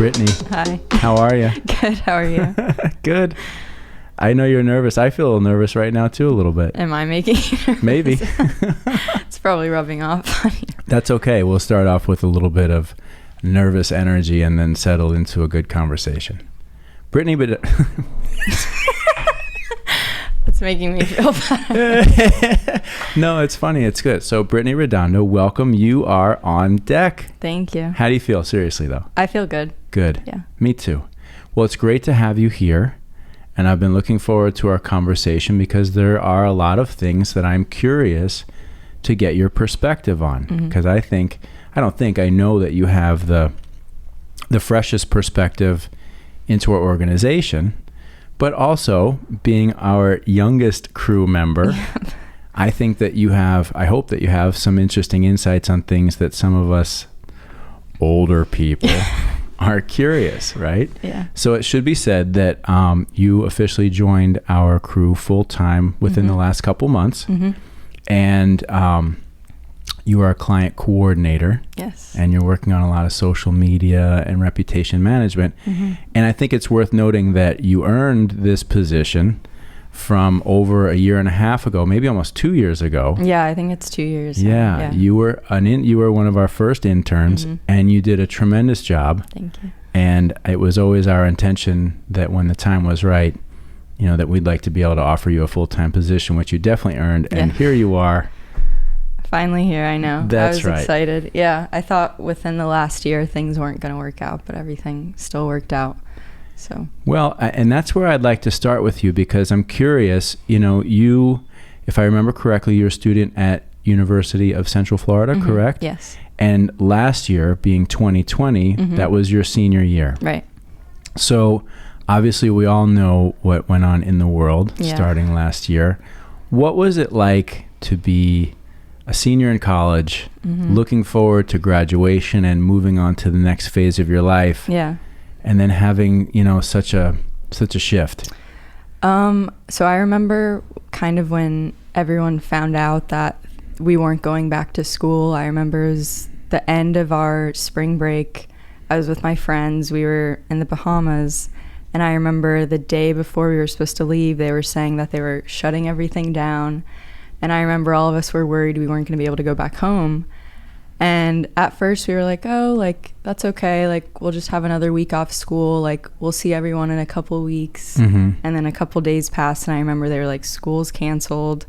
Brittany. Hi. How are you? Good. How are you? Good. I know you're nervous. I feel a little nervous right now too, a little bit. Am I making you nervous? Maybe. It's probably rubbing off on you. That's okay. We'll start off with a little bit of nervous energy and then settle into a good conversation. Brittany, but It's making me feel bad. no, it's funny. It's good. So Brittany Redondo, welcome. You are on deck. Thank you. How do you feel? Seriously, though. I feel good. Good. Yeah. Me too. Well, it's great to have you here. And I've been looking forward to our conversation because there are a lot of things that I'm curious to get your perspective on. Because I know that you have the freshest perspective into our organization, but also being our youngest crew member, I hope that you have some interesting insights on things that some of us older people are curious, right? Yeah. So it should be said that you officially joined our crew full-time within the last couple months. And you are a client coordinator. Yes. And you're working on a lot of social media and reputation management. And I think it's worth noting that you earned this position from over a year and a half ago, maybe almost 2 years ago. Yeah, I think it's 2 years. Yeah. You were one of our first interns, and you did a tremendous job. Thank you. And it was always our intention that when the time was right, that we'd like to be able to offer you a full-time position, which you definitely earned. And here you are. Finally here, I know. That's I was excited. Yeah, I thought within the last year things weren't going to work out, but everything still worked out. So. Well, and that's where I'd like to start with you because I'm curious, you, if I remember correctly, you're a student at University of Central Florida, correct? Yes. And last year, being 2020, that was your senior year. Right. So obviously we all know what went on in the world starting last year. What was it like to be a senior in college, looking forward to graduation and moving on to the next phase of your life? Yeah. And then having, such a shift. So I remember kind of when everyone found out that we weren't going back to school. I remember it was the end of our spring break. I was with my friends. We were in the Bahamas. And I remember the day before we were supposed to leave, they were saying that they were shutting everything down. And I remember all of us were worried we weren't going to be able to go back home. And at first we were like, that's okay. We'll just have another week off school. We'll see everyone in a couple weeks. And then a couple days passed. And I remember they were like, school's canceled.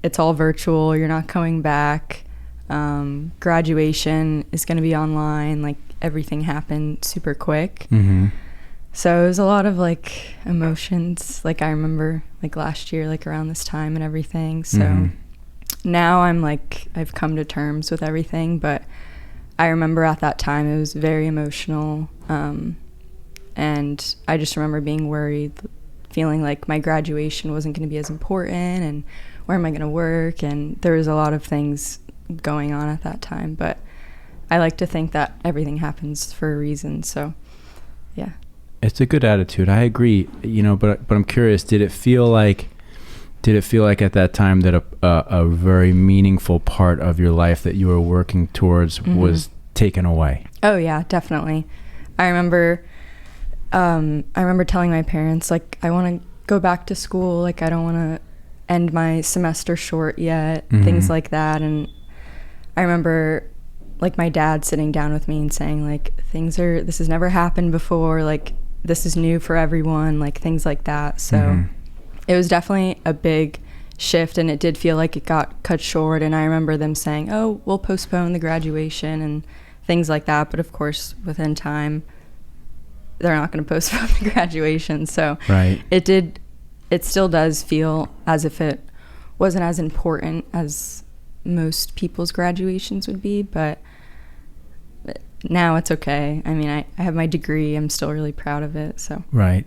It's all virtual. You're not coming back. Graduation is going to be online. Everything happened super quick. So it was a lot of emotions. I remember last year, around this time and everything. So now I've come to terms with everything, but I remember at that time it was very emotional. And I just remember being worried, feeling like my graduation wasn't going to be as important and where am I going to work? And there was a lot of things going on at that time, but I like to think that everything happens for a reason. So yeah. It's a good attitude. I agree, but I'm curious, did it feel like at that time that a very meaningful part of your life that you were working towards was taken away? Oh yeah, definitely. I remember telling my parents, I want to go back to school. I don't want to end my semester short yet, things like that. And I remember my dad sitting down with me and saying this has never happened before. This is new for everyone, things like that. So it was definitely a big shift, and it did feel like it got cut short. And I remember them saying, oh, we'll postpone the graduation and things like that. But of course, within time, they're not going to postpone the graduation. So it still does feel as if it wasn't as important as most people's graduations would be, but now it's okay. I mean, I have my degree. I'm still really proud of it. So right.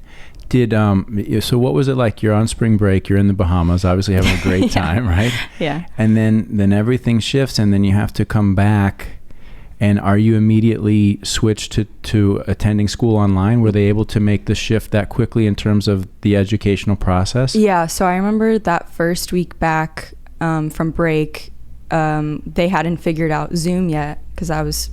So what was it like? You're on spring break. You're in the Bahamas, obviously having a great time, right? Yeah. And then everything shifts, and then you have to come back. And are you immediately switched to attending school online? Were they able to make the shift that quickly in terms of the educational process? Yeah. So I remember that first week back from break, they hadn't figured out Zoom yet because I was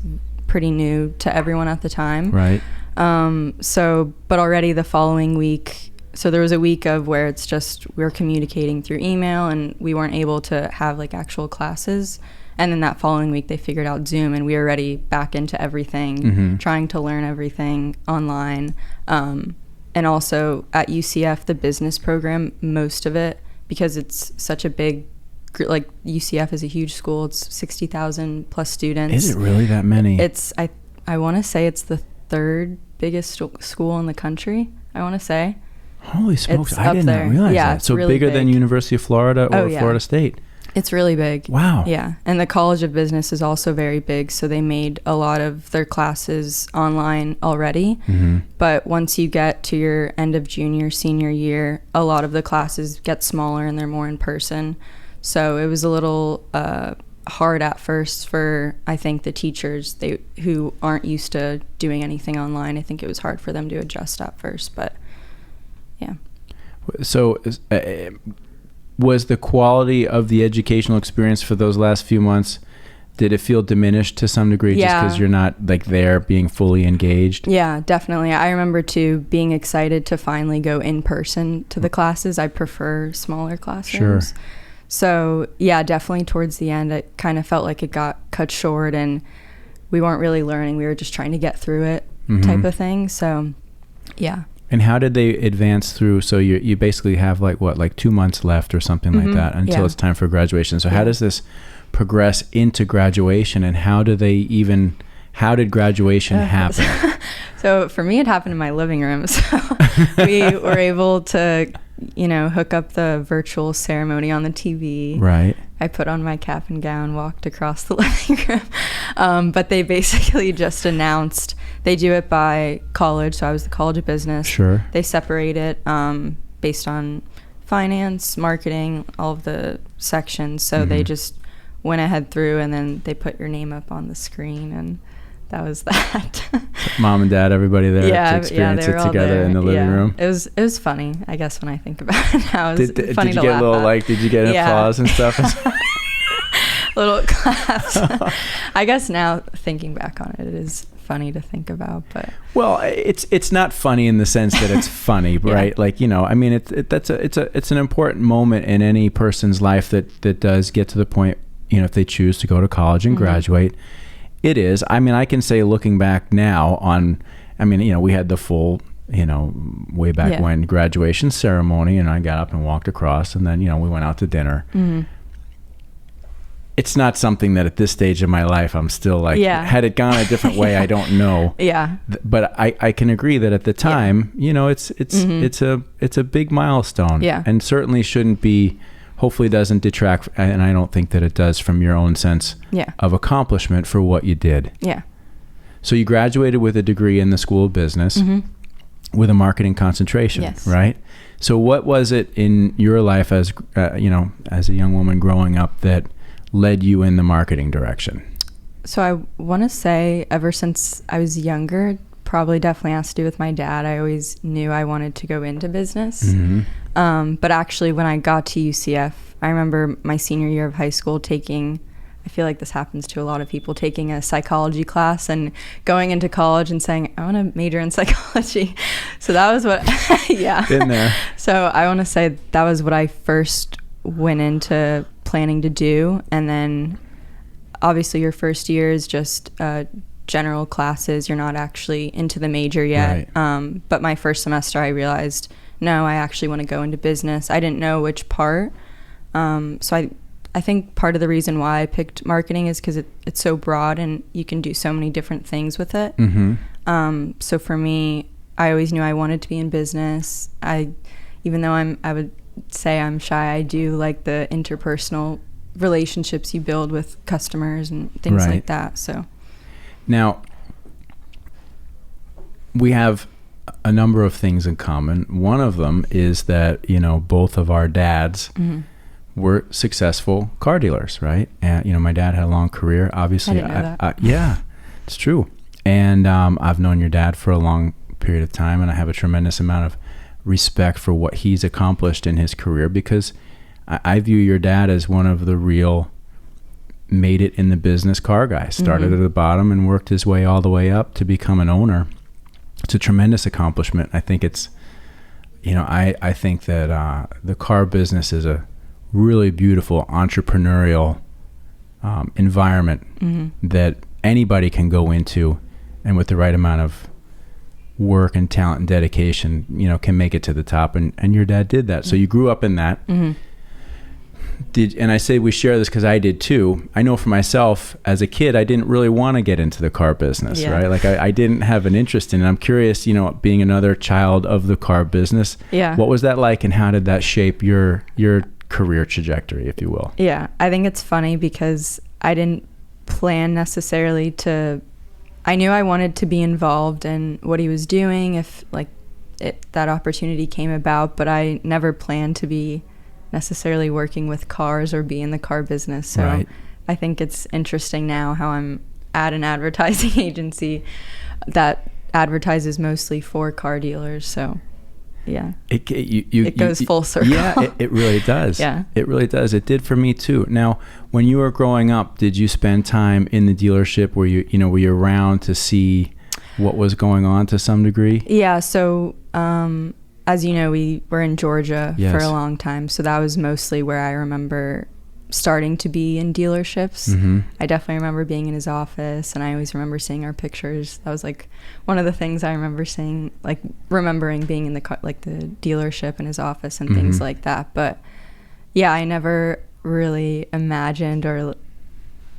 pretty new to everyone at the time. Right. But already the following week, so there was a week of where it's just we're communicating through email and we weren't able to have like actual classes. And then that following week they figured out Zoom and we were already back into everything, trying to learn everything online. And also at UCF, the business program, most of it, because it's such a big, like UCF is a huge school. It's 60,000 plus students. Is it really that many? It's, I want to say it's the third biggest school in the country, I want to say. Holy smokes, It's I did not realize that. So really bigger than University of Florida or Florida State. It's really big. Wow. Yeah. And the College of Business is also very big. So they made a lot of their classes online already. But once you get to your end of junior, senior year, a lot of the classes get smaller and they're more in person. So it was a little hard at first for, I think, the teachers who aren't used to doing anything online. I think it was hard for them to adjust at first. But yeah. So was the quality of the educational experience for those last few months, did it feel diminished to some degree just because you're not like there being fully engaged? Yeah, definitely. I remember too being excited to finally go in person to the classes. I prefer smaller classrooms. Sure. So yeah, definitely towards the end, it kind of felt like it got cut short and we weren't really learning. We were just trying to get through it type of thing. So yeah. And how did they advance through? So you basically have like 2 months left or something like that until it's time for graduation. So how does this progress into graduation, and how did graduation happen? So for me, it happened in my living room. So we were able to, hook up the virtual ceremony on the TV. Right. I put on my cap and gown, walked across the living room. But they basically just announced, they do it by college. So I was the College of Business. Sure. They separate it based on finance, marketing, all of the sections. So they just went ahead through and then they put your name up on the screen, and that was that. Mom and dad, everybody there to experience it together in the living room. It was funny, I guess, when I think about it now. It was funny to laugh at. Did you get a little did you get applause and stuff? Little claps. I guess now thinking back on it, it is funny to think about, but well, it's not funny in the sense that it's funny, right? Like, I mean, it's an important moment in any person's life that does get to the point, if they choose to go to college and graduate. It is. I mean, I can say looking back now we had the full, way back when graduation ceremony, and I got up and walked across, and then, we went out to dinner. It's not something that at this stage of my life I'm still like, had it gone a different way, I don't know. Yeah. But I can agree that at the time, it's a big milestone. Yeah. And certainly shouldn't be, hopefully doesn't detract, and I don't think that it does, from your own sense of accomplishment for what you did. Yeah. So you graduated with a degree in the School of Business with a marketing concentration, right? So what was it in your life as as a young woman growing up that led you in the marketing direction? So I want to say ever since I was younger, probably definitely has to do with my dad. I always knew I wanted to go into business. But actually when I got to UCF, I remember my senior year of high school taking, I feel like this happens to a lot of people, taking a psychology class and going into college and saying, I want to major in psychology. So that was what, Been there. So I want to say that was what I first went into planning to do. And then obviously your first year is just general classes. You're not actually into the major yet. Right. But my first semester I realized, no, I actually want to go into business. I didn't know which part. So I think part of the reason why I picked marketing is because it's so broad and you can do so many different things with it. So for me, I always knew I wanted to be in business. Even though I would say I'm shy, I do like the interpersonal relationships you build with customers and things like that. So now we have a number of things in common. One of them is that, both of our dads were successful car dealers, right? And, my dad had a long career, obviously. I didn't know that. Yeah, it's true. And I've known your dad for a long period of time, and I have a tremendous amount of respect for what he's accomplished in his career, because I view your dad as one of the real made it in the business car guys. Started at the bottom and worked his way all the way up to become an owner it's a tremendous accomplishment. I think it's, I think that the car business is a really beautiful entrepreneurial environment that anybody can go into, and with the right amount of work and talent and dedication, can make it to the top. And your dad did that. So you grew up in that. And I say we share this because I did too. I know for myself as a kid, I didn't really want to get into the car business, right? Like I didn't have an interest in it. I'm curious, being another child of the car business, what was that like, and how did that shape your career trajectory, if you will? Yeah, I think it's funny because I didn't plan necessarily to, I knew I wanted to be involved in what he was doing if that opportunity came about, but I never planned to be necessarily working with cars or be in the car business. So I think it's interesting now how I'm at an advertising agency that advertises mostly for car dealers. So yeah, it goes full circle. Yeah, it really does. Yeah, it really does. It did for me too. Now, when you were growing up, did you spend time in the dealership? Were you around to see what was going on to some degree? Yeah. So, as you know, we were in Georgia for a long time. So that was mostly where I remember starting to be in dealerships. I definitely remember being in his office, and I always remember seeing our pictures. That was one of the things I remember seeing, remembering being in the dealership in his office and things like that. But yeah, I never really imagined or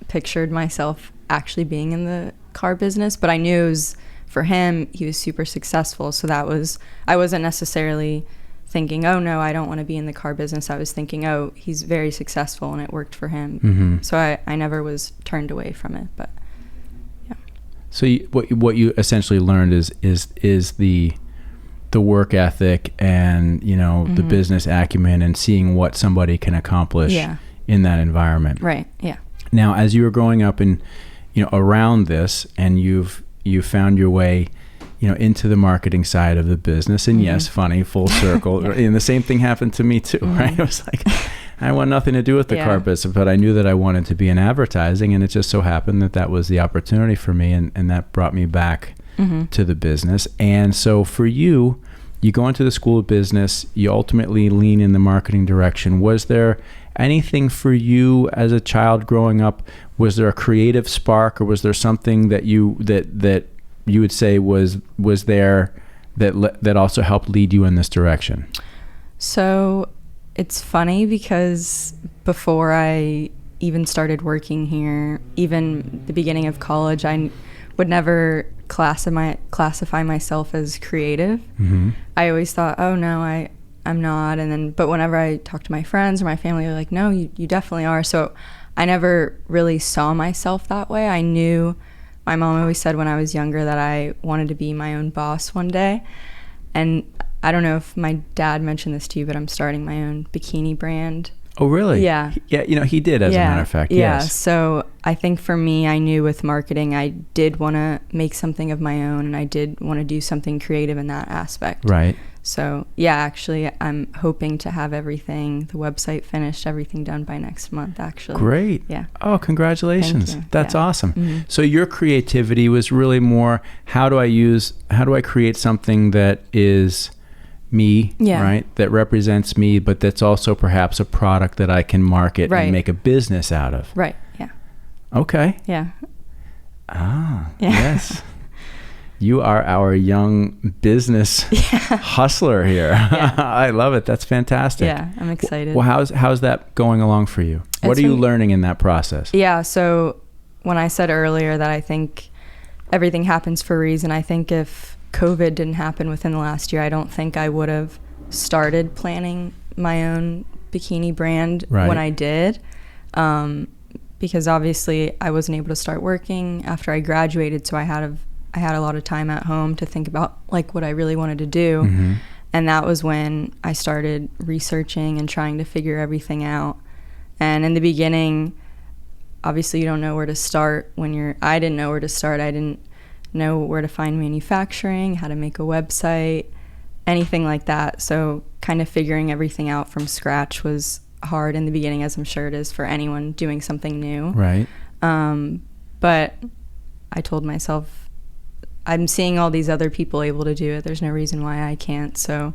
pictured myself actually being in the car business, but I knew it was, for him, he was super successful. So I wasn't necessarily thinking, oh no, I don't want to be in the car business. I was thinking, oh, he's very successful and it worked for him. So I never was turned away from it. But yeah. So what you essentially learned is the work ethic and the business acumen and seeing what somebody can accomplish in that environment. Right. Yeah. Now, as you were growing up and around this, and you found your way into the marketing side of the business, and yes, funny, full circle. And the same thing happened to me too, right? It was like, I want nothing to do with the car business, but I knew that I wanted to be in advertising, and it just so happened that was the opportunity for me, and that brought me back to the business. And so for you go into the School of Business, you ultimately lean in the marketing direction. Was there anything for you as a child growing up? Was there a creative spark, or was there something that you would say was there that also helped lead you in this direction? So it's funny because before I even started working here, even the beginning of college, I would never classify myself as creative. I always thought, oh no, I'm not. But whenever I talk to my friends or my family, they're like, no, you definitely are. So I never really saw myself that way. I knew, my mom always said when I was younger that I wanted to be my own boss one day. And I don't know if my dad mentioned this to you, but I'm starting my own bikini brand. Oh, really? Yeah. Yeah, he did, as a matter of fact, yes. Yeah, so I think for me, I knew with marketing, I did want to make something of my own, and I did want to do something creative in that aspect. Right. So, yeah, actually, I'm hoping to have everything, the website finished, everything done by next month, actually. Great. Yeah. Oh, congratulations. Thank you. That's awesome. So your creativity was really more, how do I create something that is me, right? That represents me, but that's also perhaps a product that I can market and make a business out of. Right. Yeah. Okay. Yeah. Yes. You are our young business hustler here. I love it. That's fantastic. Yeah, I'm excited. Well, how's that going along for you? What are you learning in that process? Yeah, so when I said earlier that I think everything happens for a reason, I think if COVID didn't happen within the last year, I don't think I would have started planning my own bikini brand when I did. Because obviously I wasn't able to start working after I graduated, so I had a lot of time at home to think about what I really wanted to do. And that was when I started researching and trying to figure everything out. And in the beginning, obviously you don't know where to start I didn't know where to start. I didn't know where to find manufacturing, how to make a website, anything like that. So kind of figuring everything out from scratch was hard in the beginning, as I'm sure it is for anyone doing something new. Right. But I told myself I'm seeing all these other people able to do it. There's no reason why I can't. So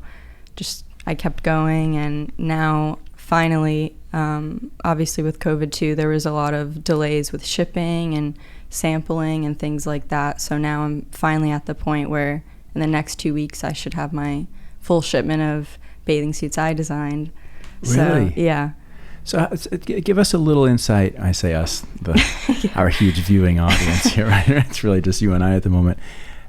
just I kept going, and now finally, obviously with COVID too, there was a lot of delays with shipping and sampling and things like that. So now I'm finally at the point where in the next 2 weeks I should have my full shipment of bathing suits I designed. Really? So, yeah. So give us a little insight. I say us, our huge viewing audience here, right? It's really just you and I at the moment.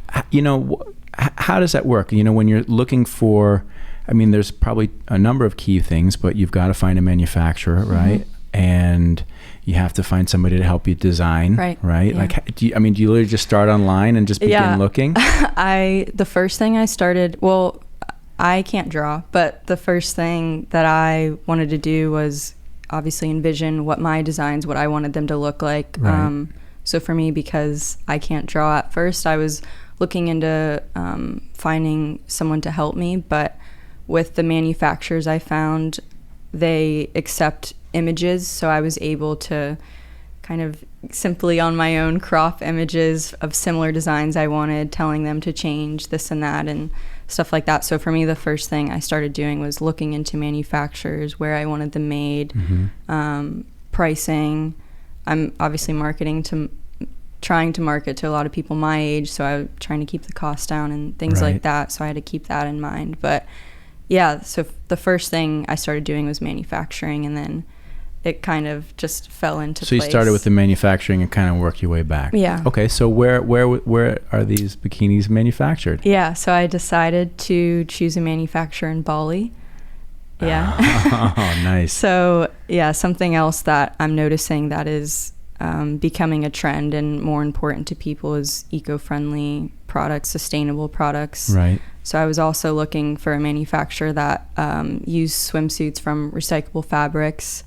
How does that work? When you're looking for, there's probably a number of key things, but you've got to find a manufacturer, right? Mm-hmm. And you have to find somebody to help you design, right? Yeah. Like, do you literally just start online and just begin looking? The first thing I started, well, I can't draw, but the first thing that I wanted to do was obviously envision what my designs, what I wanted them to look like. Right. So for me, because I can't draw at first, I was looking into finding someone to help me. But with the manufacturers I found, they accept images. So I was able to kind of simply on my own crop images of similar designs I wanted, telling them to change this and that and stuff like that. So for me, the first thing I started doing was looking into manufacturers, where I wanted them made, mm-hmm. Pricing. I'm obviously trying to market to a lot of people my age, so I'm trying to keep the cost down and things right. like that. So I had to keep that in mind. But yeah, so the first thing I started doing was manufacturing, and then it kind of just fell into place. So you started with the manufacturing and kind of worked your way back. Yeah. Okay, so where are these bikinis manufactured? Yeah, so I decided to choose a manufacturer in Bali. Yeah. Oh, nice. So yeah, something else that I'm noticing that is becoming a trend and more important to people is eco-friendly products, sustainable products. Right. So I was also looking for a manufacturer that used swimsuits from recyclable fabrics.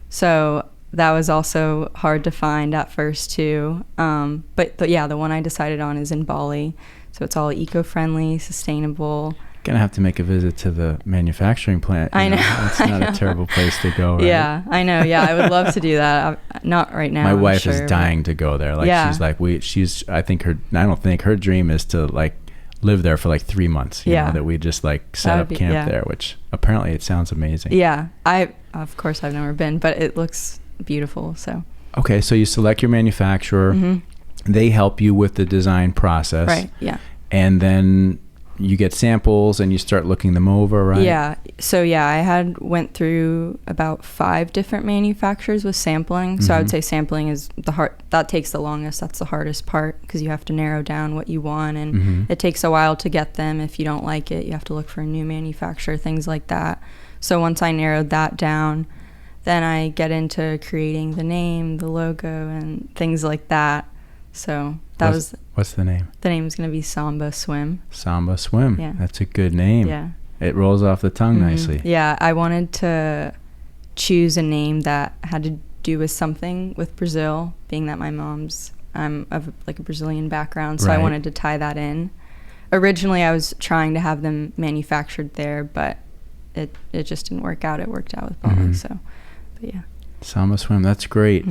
So that was also hard to find at first too. But the one I decided on is in Bali. So it's all eco-friendly, sustaable. Gonna have to make a visit to the manufacturing plant. I know. It's not a terrible place to go, right? Yeah, I know. Yeah, I would love to do that. Not right now. My wife is dying to go there. Like, yeah. she's like, I don't think her dream is to like live there for like 3 months. You know, that we just like set up camp there, which apparently it sounds amazing. Yeah, of course I've never been, but it looks beautiful. So. Okay, so you select your manufacturer. Mm-hmm. They help you with the design process. Right. Yeah. And then you get samples and you start looking them over, right? Yeah. So I went through about 5 different manufacturers with sampling. So I would say sampling is that takes the longest. That's the hardest part, because you have to narrow down what you want, and it takes a while to get them. If you don't like it, you have to look for a new manufacturer, things like that. So once I narrowed that down, then I get into creating the name, the logo, and things like that. So what's the name? The name is going to be Samba Swim. Samba Swim. Yeah. That's a good name. Yeah. It rolls off the tongue nicely. Yeah. I wanted to choose a name that had to do with something with Brazil, being that I'm of like a Brazilian background. So I wanted to tie that in. Originally, I was trying to have them manufactured there, but it just didn't work out. It worked out with Bali. So, but yeah. Samba Swim. That's great.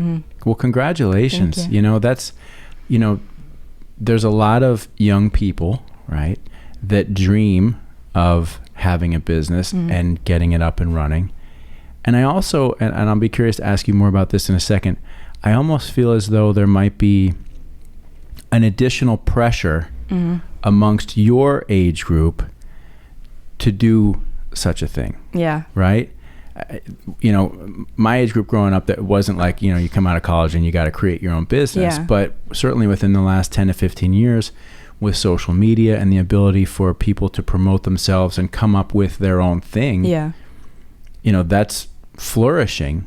Well, congratulations. Thank you. There's a lot of young people, right, that dream of having a business and getting it up and running. And I also, and I'll be curious to ask you more about this in a second, I almost feel as though there might be an additional pressure amongst your age group to do such a thing. Yeah. Right? My age group growing up, that wasn't like, you come out of college and you got to create your own business. Yeah. But certainly within the last 10 to 15 years, with social media and the ability for people to promote themselves and come up with their own thing, that's flourishing.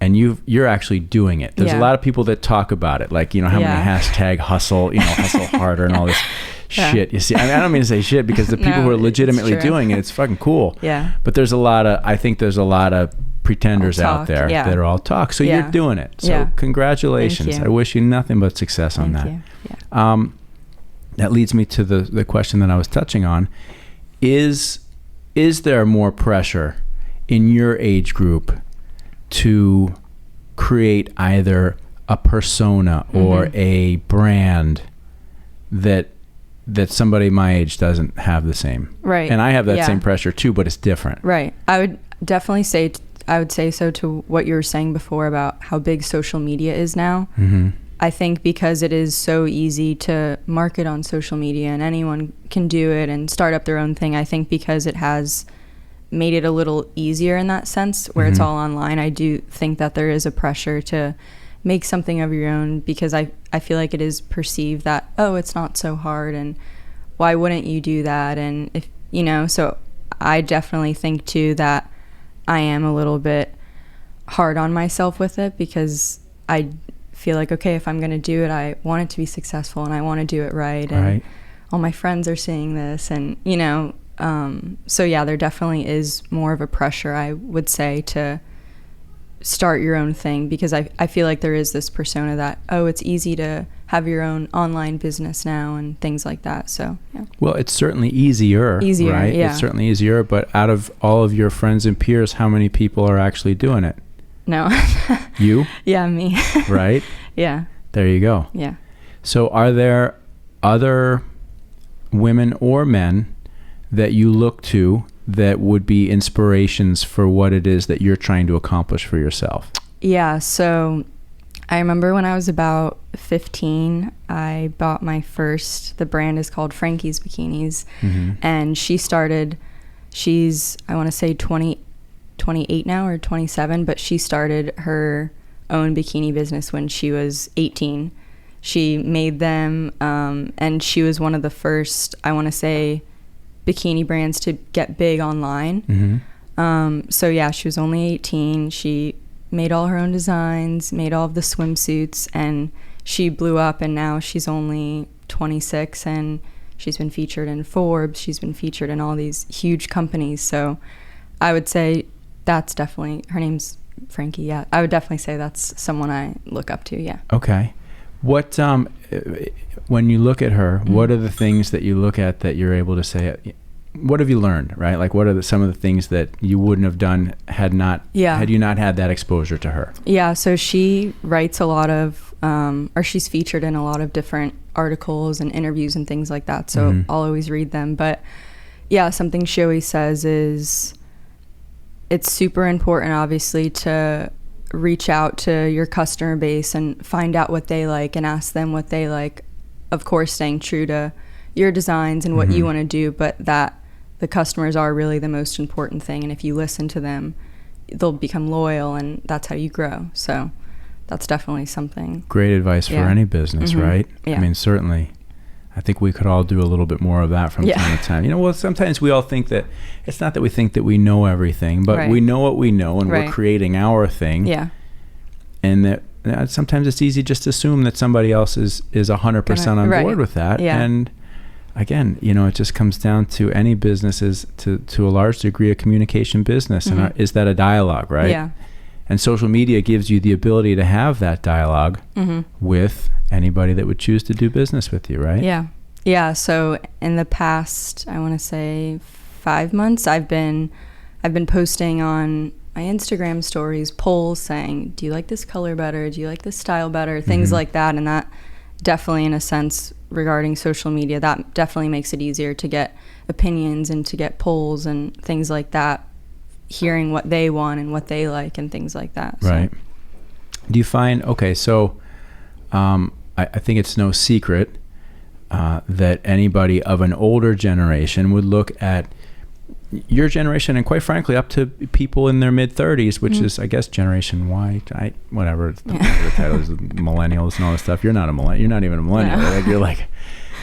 And you're actually doing it. There's a lot of people that talk about it, like, how many hashtag hustle, hustle harder and all this shit. You see, I don't mean to say shit, because the people who are legitimately doing it, it's fucking cool. Yeah. But I think there's a lot of pretenders out there that are all talk. So you're doing it. So congratulations. I wish you nothing but success on that. Thank you. Yeah. That leads me to the question that I was touching on. Is there more pressure in your age group to create either a persona or a brand Mm-hmm. that somebody my age doesn't have the same. Right. And I have that same pressure too, but it's different. Right. I would definitely say, I would say so to what you were saying before about how big social media is now. Mm-hmm. I think because it is so easy to market on social media and anyone can do it and start up their own thing, I think because it has made it a little easier in that sense where it's all online, I do think that there is a pressure to make something of your own, because I feel like it is perceived that, oh, it's not so hard and why wouldn't you do that? And if, you know, so I definitely think too that I am a little bit hard on myself with it, because I feel like, okay, if I'm going to do it, I want it to be successful and I want to do it right. And all my friends are seeing this, and, you know, so yeah, there definitely is more of a pressure, I would say, to start your own thing, because I feel like there is this persona that, oh, it's easy to have your own online business now and things like that. So yeah. Well, it's certainly easier, right? Yeah. It's certainly easier, but out of all of your friends and peers, how many people are actually doing it? No. You? Yeah, me. Right? Yeah. There you go. Yeah. So are there other women or men that you look to that would be inspirations for what it is that you're trying to accomplish for yourself? Yeah, so I remember when I was about 15, I bought my first, the brand is called Frankie's Bikinis, and she's, I want to say 28 now or 27, but she started her own bikini business when she was 18. She made them, and she was one of the first, I want to say, bikini brands to get big online. So yeah, she was only 18. She made all her own designs, made all of the swimsuits, and she blew up, and now she's only 26 and she's been featured in Forbes. She's been featured in all these huge companies. So I would say that's definitely, her name's Frankie. Yeah. I would definitely say that's someone I look up to. Yeah. Okay. What, when you look at her, what are the things that you look at that you're able to say, what have you learned, right? Like, what are some of the things that you wouldn't have done had you not had that exposure to her? Yeah. So she writes a lot of, or she's featured in a lot of different articles and interviews and things like that. So I'll always read them. But yeah, something she always says is it's super important, obviously, to reach out to your customer base and find out what they like and ask them what they like, of course staying true to your designs and what you want to do, but that the customers are really the most important thing, and if you listen to them, they'll become loyal, and that's how you grow. So that's definitely something. Great advice for any business, right? Yeah. I mean, certainly I think we could all do a little bit more of that from time to time. You know, well, sometimes we all think that it's not that we think that we know everything, but we know what we know, and we're creating our thing. Yeah. And that sometimes it's easy just to assume that somebody else is 100% on board with that. Yeah. And again, you know, it just comes down to any business is to a large degree a communication business. And is that a dialogue, right? Yeah. And social media gives you the ability to have that dialogue with anybody that would choose to do business with you, right? Yeah. Yeah. So in the past, I want to say 5 months, I've been posting on my Instagram stories polls saying, do you like this color better? Do you like this style better? Things like that. And that definitely, in a sense, regarding social media, that definitely makes it easier to get opinions and to get polls and things like that, hearing what they want and what they like and things like that. So. Right. Do you find, okay, so I think it's no secret that anybody of an older generation would look at your generation, and quite frankly, up to people in their mid-30s, which is, I guess, Generation Y, whatever the title is, millennials and all this stuff. You're not a millennial. You're not even a millennial. No. Like, you're like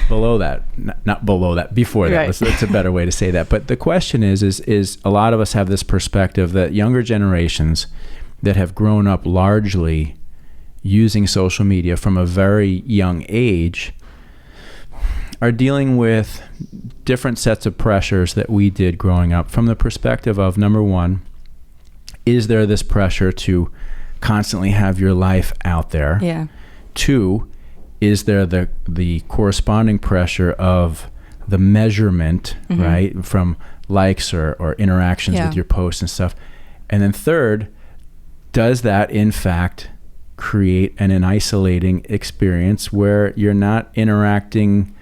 below that, not below that, before that. Right. That's a better way to say that. But the question is a lot of us have this perspective that younger generations that have grown up largely using social media from a very young age are dealing with different sets of pressures that we did growing up, from the perspective of, number one, is there this pressure to constantly have your life out there? Yeah. 2, is there the corresponding pressure of the measurement, right, from likes or interactions with your posts and stuff? And then 3rd, does that in fact create an isolating experience where you're not interacting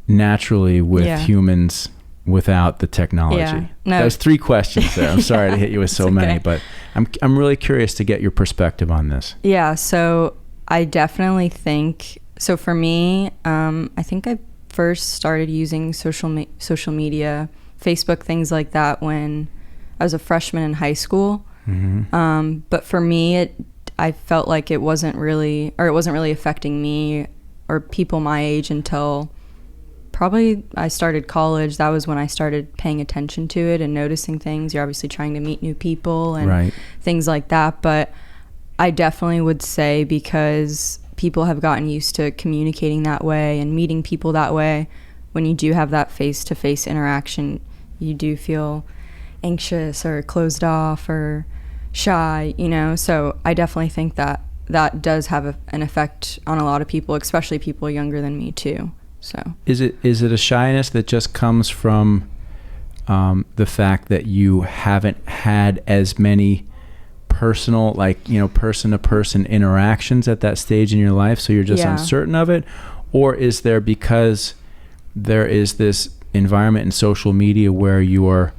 naturally with Yeah. humans without the technology? Yeah. No. There's 3 questions there. I'm sorry to hit you with so It's okay. many, but I'm really curious to get your perspective on this. Yeah, so I definitely think, so for me, I think I first started using social media, Facebook, things like that, when I was a freshman in high school. Mm-hmm. But for me, I felt like it wasn't really affecting me or people my age until probably I started college. That was when I started paying attention to it and noticing things. You're obviously trying to meet new people and Right. things like that. But I definitely would say, because people have gotten used to communicating that way and meeting people that way, when you do have that face-to-face interaction, you do feel anxious or closed off or shy, you know? So I definitely think that that does have an effect on a lot of people, especially people younger than me too. So Is it a shyness that just comes from the fact that you haven't had as many personal, like, you know, person-to-person interactions at that stage in your life, so you're just uncertain of it? Or is there, because there is this environment in social media where your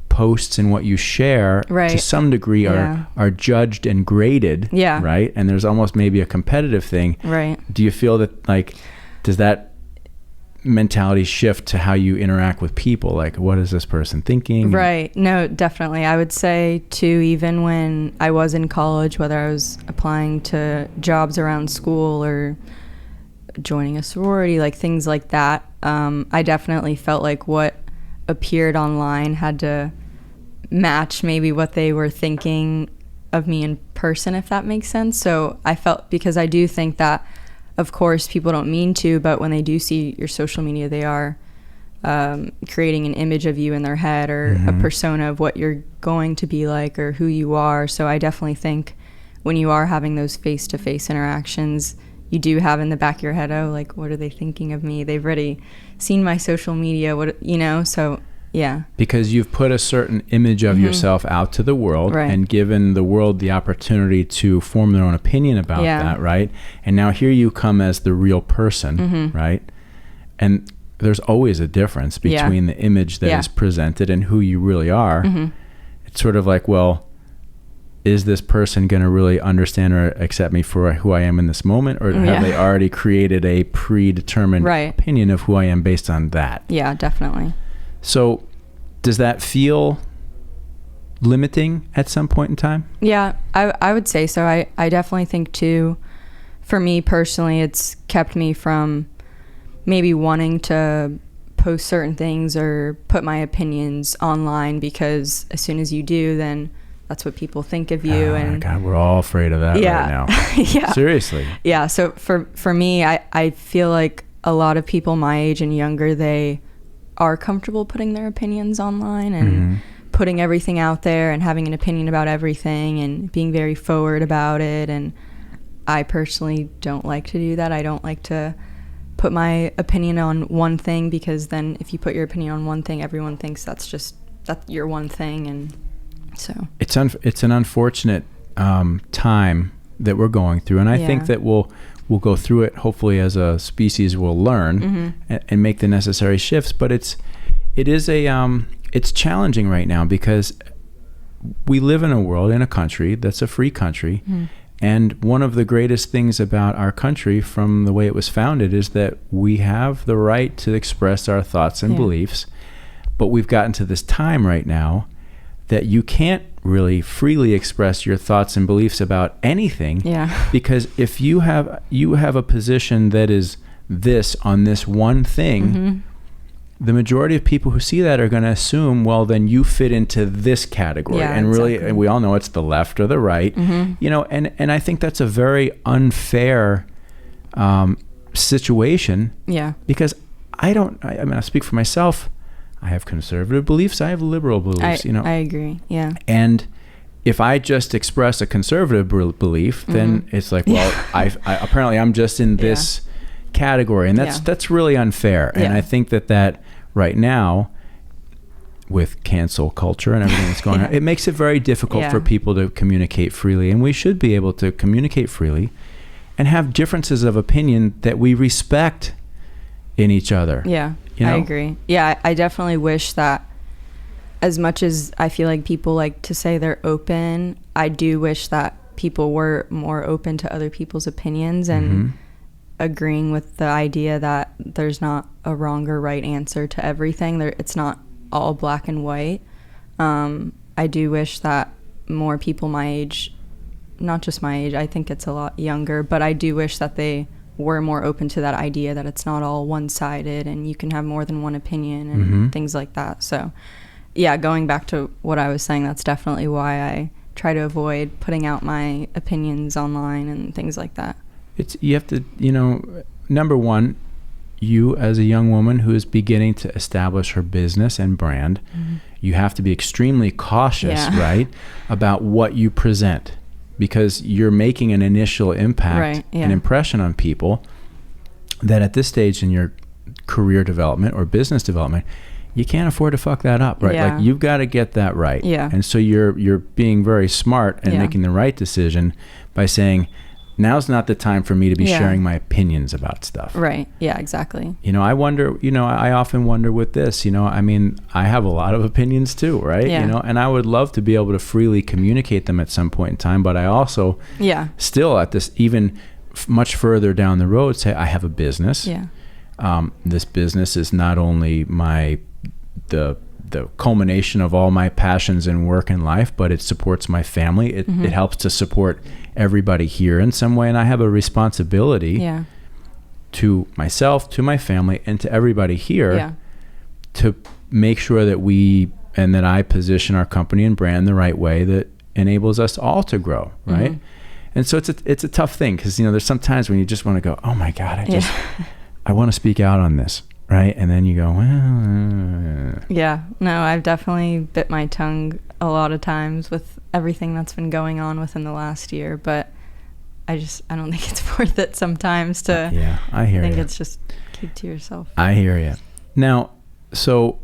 posts and what you share to some degree are judged and graded, right? And there's almost maybe a competitive thing. Right. Do you feel that, like, does that mentality shift to how you interact with people? Like, what is this person thinking? Right. No, definitely. I would say too, even when I was in college, whether I was applying to jobs around school or joining a sorority, like things like that, I definitely felt like what appeared online had to match maybe what they were thinking of me in person, if that makes sense. So I felt, because I do think that, of course, people don't mean to, but when they do see your social media, they are creating an image of you in their head, or a persona of what you're going to be like or who you are. So I definitely think when you are having those face-to-face interactions, you do have in the back of your head, oh, like, what are they thinking of me? They've already seen my social media, what, you know? So yeah. Because you've put a certain image of yourself out to the world, and given the world the opportunity to form their own opinion about that, right? And now here you come as the real person, right? And there's always a difference between the image that is presented and who you really are. It's sort of like, well, is this person going to really understand or accept me for who I am in this moment? Or have they already created a predetermined opinion of who I am based on that? Yeah, definitely. So does that feel limiting at some point in time? Yeah, I would say so. I definitely think too, for me personally, it's kept me from maybe wanting to post certain things or put my opinions online, because as soon as you do, then that's what people think of you. And God, we're all afraid of that right now. Yeah. Seriously. Yeah. So for me, I feel like a lot of people my age and younger, they are comfortable putting their opinions online and putting everything out there and having an opinion about everything and being very forward about it. And I personally don't like to do that. I don't like to put my opinion on one thing, because then if you put your opinion on one thing, everyone thinks that's your one thing. And so it's an unfortunate time that we're going through, and I think that we'll go through it. Hopefully, as a species, we'll learn and make the necessary shifts. But it's challenging right now, because we live in a country that's a free country, and one of the greatest things about our country, from the way it was founded, is that we have the right to express our thoughts and beliefs. But we've gotten to this time right now that you can't really freely express your thoughts and beliefs about anything, because if you have a position that is this on this one thing, the majority of people who see that are going to assume, well, then you fit into this category, and really, and we all know it's the left or the right, you know, and I think that's a very unfair situation, because I mean, I speak for myself. I have conservative beliefs. I have liberal beliefs. You know, I agree. Yeah. And if I just express a conservative belief, then it's like, well, I apparently I'm just in this category, and that's really unfair. And I think that right now, with cancel culture and everything that's going on, it makes it very difficult for people to communicate freely. And we should be able to communicate freely and have differences of opinion that we respect in each other. Yeah, you know? I agree. Yeah, I definitely wish that, as much as I feel like people like to say they're open, I do wish that people were more open to other people's opinions and agreeing with the idea that there's not a wrong or right answer to everything. It's not all black and white. I do wish that more people my age, not just my age, I think it's a lot younger, but I do wish that they were more open to that idea that it's not all one-sided and you can have more than one opinion and things like that. So yeah, going back to what I was saying, that's definitely why I try to avoid putting out my opinions online and things like that. You have to, number one, you as a young woman who is beginning to establish her business and brand, you have to be extremely cautious, right, about what you present, because you're making an initial impact, an impression on people that at this stage in your career development or business development, you can't afford to fuck that up, right? Like, you've got to get that right. And so you're being very smart and making the right decision by saying, now's not the time for me to be sharing my opinions about stuff. Right. Yeah, exactly. I wonder, I often wonder with this, I mean, I have a lot of opinions too, right? And I would love to be able to freely communicate them at some point in time, but I also still at this, even much further down the road, say I have a business. This business is not only the culmination of all my passions in work and life, but it supports my family. It helps to support everybody here in some way. And I have a responsibility to myself, to my family, and to everybody here to make sure that I position our company and brand the right way that enables us all to grow, right? And so it's a tough thing, because, there's some times when you just want to go, oh my God, I want to speak out on this. Right. And then you go, well. Yeah. No, I've definitely bit my tongue a lot of times with everything that's been going on within the last year. But I don't think it's worth it sometimes to. I hear you. I think it's just keep to yourself. I hear you. Now, so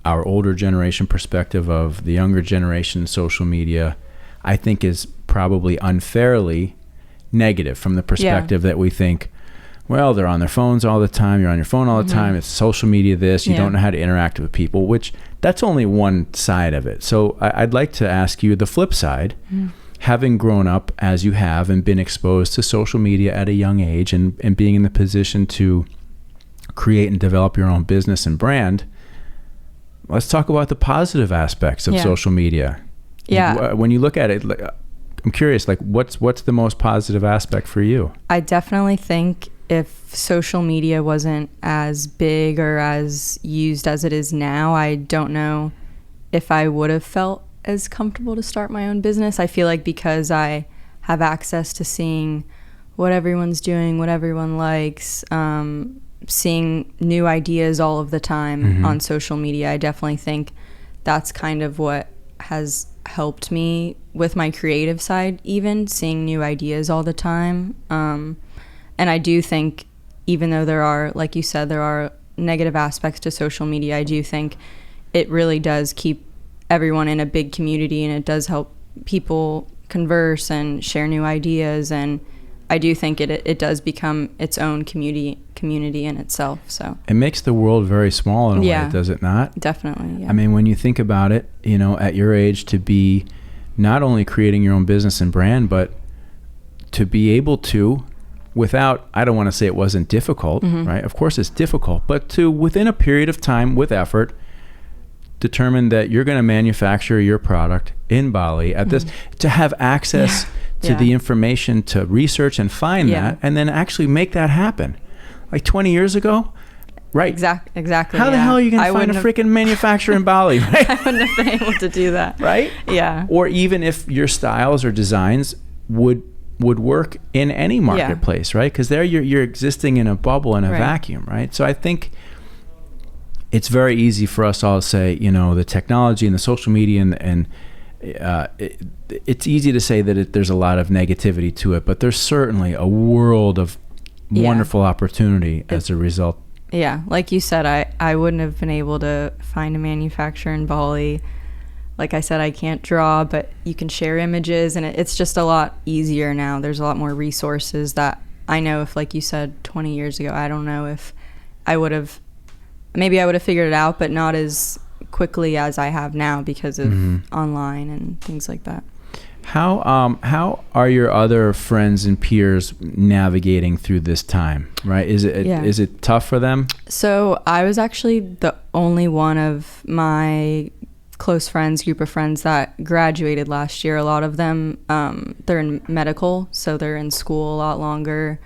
our older generation perspective of the younger generation social media, I think, is probably unfairly negative from the perspective that we think, well, they're on their phones all the time. You're on your phone all the time. It's social media this. You don't know how to interact with people, which that's only one side of it. So I'd like to ask you the flip side. Having grown up as you have and been exposed to social media at a young age and being in the position to create and develop your own business and brand, let's talk about the positive aspects of social media. When you look at it, I'm curious, like what's the most positive aspect for you? I definitely think if social media wasn't as big or as used as it is now, I don't know if I would have felt as comfortable to start my own business. I feel like because I have access to seeing what everyone's doing, what everyone likes, seeing new ideas all of the time on social media, I definitely think that's kind of what has helped me with my creative side, even seeing new ideas all the time. And I do think, even though there are, like you said, there are negative aspects to social media, I do think it really does keep everyone in a big community, and it does help people converse and share new ideas. And I do think it does become its own community in itself. So it makes the world very small in a way, does it not? Definitely. I mean, when you think about it, at your age, to be not only creating your own business and brand, but to be able to, without, I don't want to say it wasn't difficult, right? Of course it's difficult, but to, within a period of time with effort, determine that you're going to manufacture your product in Bali at this, to have access to the information to research and find that, and then actually make that happen. Like 20 years ago, right? Exactly. How the hell are you going to find a freaking manufacturer in Bali, right? I wouldn't have been able to do that. Right? Yeah. Or even if your styles or designs would work in any marketplace, right? Because there you're existing in a bubble, in a vacuum, right? So I think it's very easy for us all to say, the technology and the social media and it's easy to say that there's a lot of negativity to it, but there's certainly a world of wonderful opportunity as a result. Yeah, like you said, I wouldn't have been able to find a manufacturer in Bali. Like I said, I can't draw, but you can share images, and it's just a lot easier now. There's a lot more resources that I know if, like you said, 20 years ago, I don't know if I would have figured it out, but not as quickly as I have now because of online and things like that. How are your other friends and peers navigating through this time, right? Is it tough for them? So I was actually the only one of my close friends, group of friends that graduated last year. A lot of them, they're in medical, so they're in school a lot longer,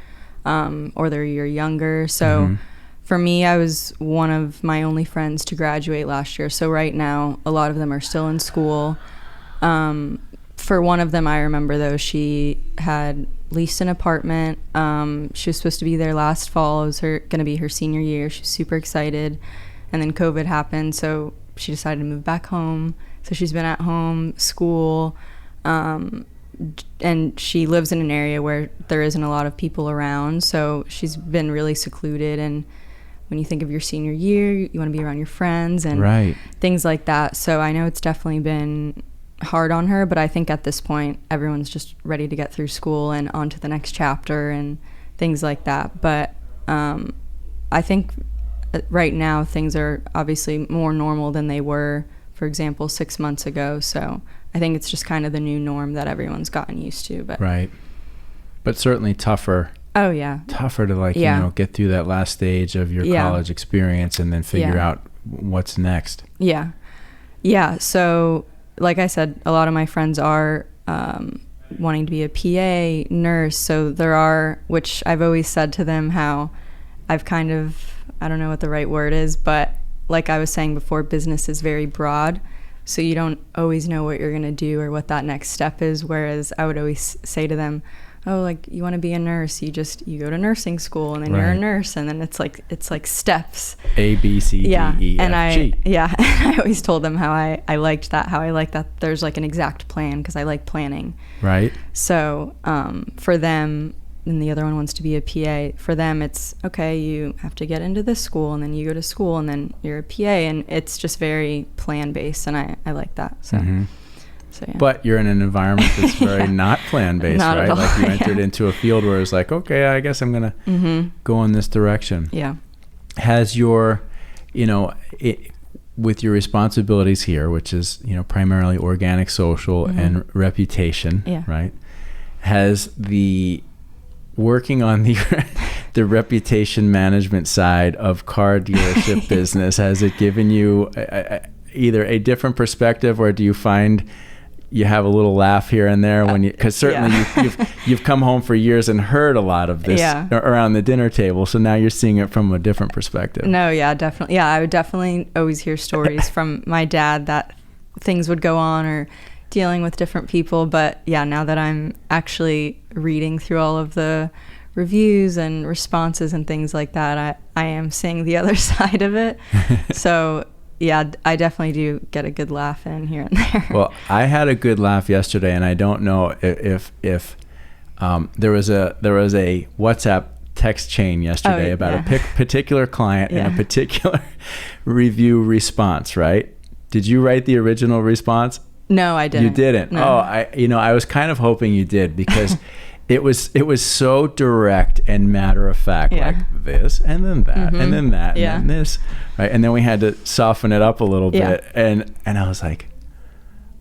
or they're a year younger. So for me, I was one of my only friends to graduate last year. So right now, a lot of them are still in school. For one of them, I remember, though, she had leased an apartment. She was supposed to be there last fall. It was going to be her senior year. She was super excited. And then COVID happened, so she decided to move back home. So she's been at home, school, and she lives in an area where there isn't a lot of people around. So she's been really secluded. And when you think of your senior year, you want to be around your friends and things like that. So I know it's definitely been hard on her, but I think at this point everyone's just ready to get through school and on to the next chapter and things like that. But I think right now things are obviously more normal than they were, for example, 6 months ago. So I think it's just kind of the new norm that everyone's gotten used to. But certainly tougher. Oh yeah, tougher to get through that last stage of your college experience and then figure out what's next. So like I said, a lot of my friends are wanting to be a PA, nurse. So there are, which I've always said to them, how I've kind of, I don't know what the right word is, but like I was saying before, business is very broad. So you don't always know what you're going to do or what that next step is. Whereas I would always say to them, oh, like, you want to be a nurse, you go to nursing school and then you're a nurse, and then it's like steps. A, B, C, D, E, F, G. Yeah. And I always told them how I liked that there's like an exact plan, because I like planning. Right. So for them, and the other one wants to be a PA, for them it's, okay, you have to get into this school, and then you go to school, and then you're a PA, and it's just very plan-based, and I like that. So. So, yeah. But you're in an environment that's very not plan-based, not right? Like you entered into a field where it's like, okay, I guess I'm going to go in this direction. Yeah. Has your, with your responsibilities here, which is, primarily organic, social, and reputation, right? Has the working on the reputation management side of car dealership business, has it given you either a different perspective, or do you find you have a little laugh here and there when because certainly you've come home for years and heard a lot of this around the dinner table, so now you're seeing it from a different perspective. No, definitely. I would definitely always hear stories from my dad that things would go on, or dealing with different people. But now that I'm actually reading through all of the reviews and responses and things like that, I am seeing the other side of it. So I definitely do get a good laugh in here and there. Well, I had a good laugh yesterday, and I don't know if there was a WhatsApp text chain yesterday about a particular client and a particular review response, right? Did you write the original response? No, I didn't. You didn't? No. Oh, I was kind of hoping you did, because it was so direct and matter of fact, like this and then that and then that and then this, right? And then we had to soften it up a little bit, and I was like,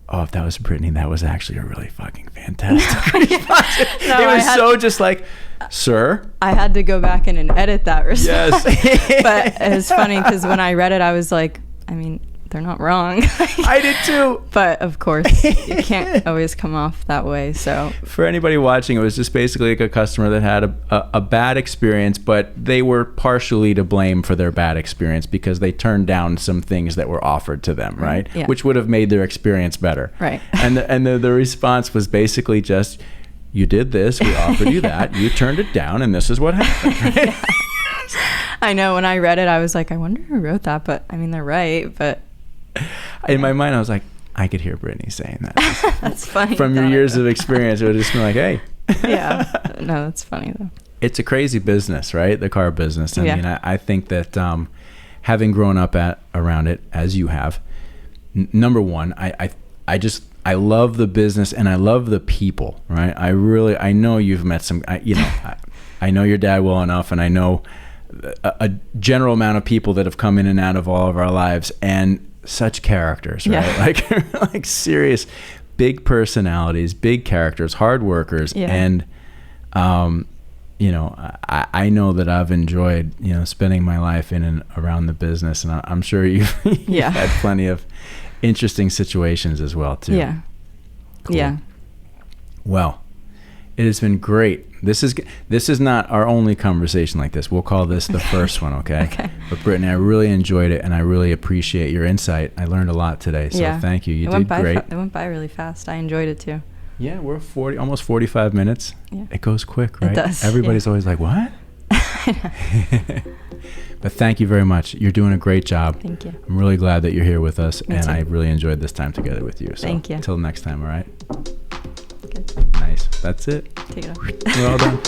oh, if that was Brittany, that was actually a really fucking fantastic response. It was so just like, sir. I had to go back in and edit that response. Yes. But it was funny because when I read it, I was like, I mean, they're not wrong. I did too. But of course, you can't always come off that way. So for anybody watching, it was just basically like a customer that had a bad experience, but they were partially to blame for their bad experience because they turned down some things that were offered to them, right? Yeah. Which would have made their experience better. Right. And the response was basically just, you did this, we offered you that, you turned it down, and this is what happened. Right? I know, when I read it, I was like, I wonder who wrote that, but I mean, they're right, but in my mind, I was like, I could hear Brittany saying that. That's funny. From your years of experience, it would just be like, hey. No, that's funny though. It's a crazy business, right? The car business. I mean, I think that having grown up around it as you have, number one, I love the business and I love the people, right? I know you've met some, I I know your dad well enough, and I know a general amount of people that have come in and out of all of our lives, and such characters, right? Yeah. Like serious, big personalities, big characters, hard workers, and you know, I know that I've enjoyed, you know, spending my life in and around the business, and I'm sure you've had plenty of interesting situations as well too. Yeah. Cool. Yeah. Well, it has been great. This is not our only conversation like this. We'll call this the first one, okay? Okay. But Brittany, I really enjoyed it, and I really appreciate your insight. I learned a lot today, so thank you. You did great. It went by really fast. I enjoyed it too. Yeah, we're almost 45 minutes. Yeah. It goes quick, right? It does. Everybody's always like, what? But thank you very much. You're doing a great job. Thank you. I'm really glad that you're here with us, Me and too. I really enjoyed this time together with you. So Thank you. Until next time, all right? Good. Nice. That's it. Take it off. Well done.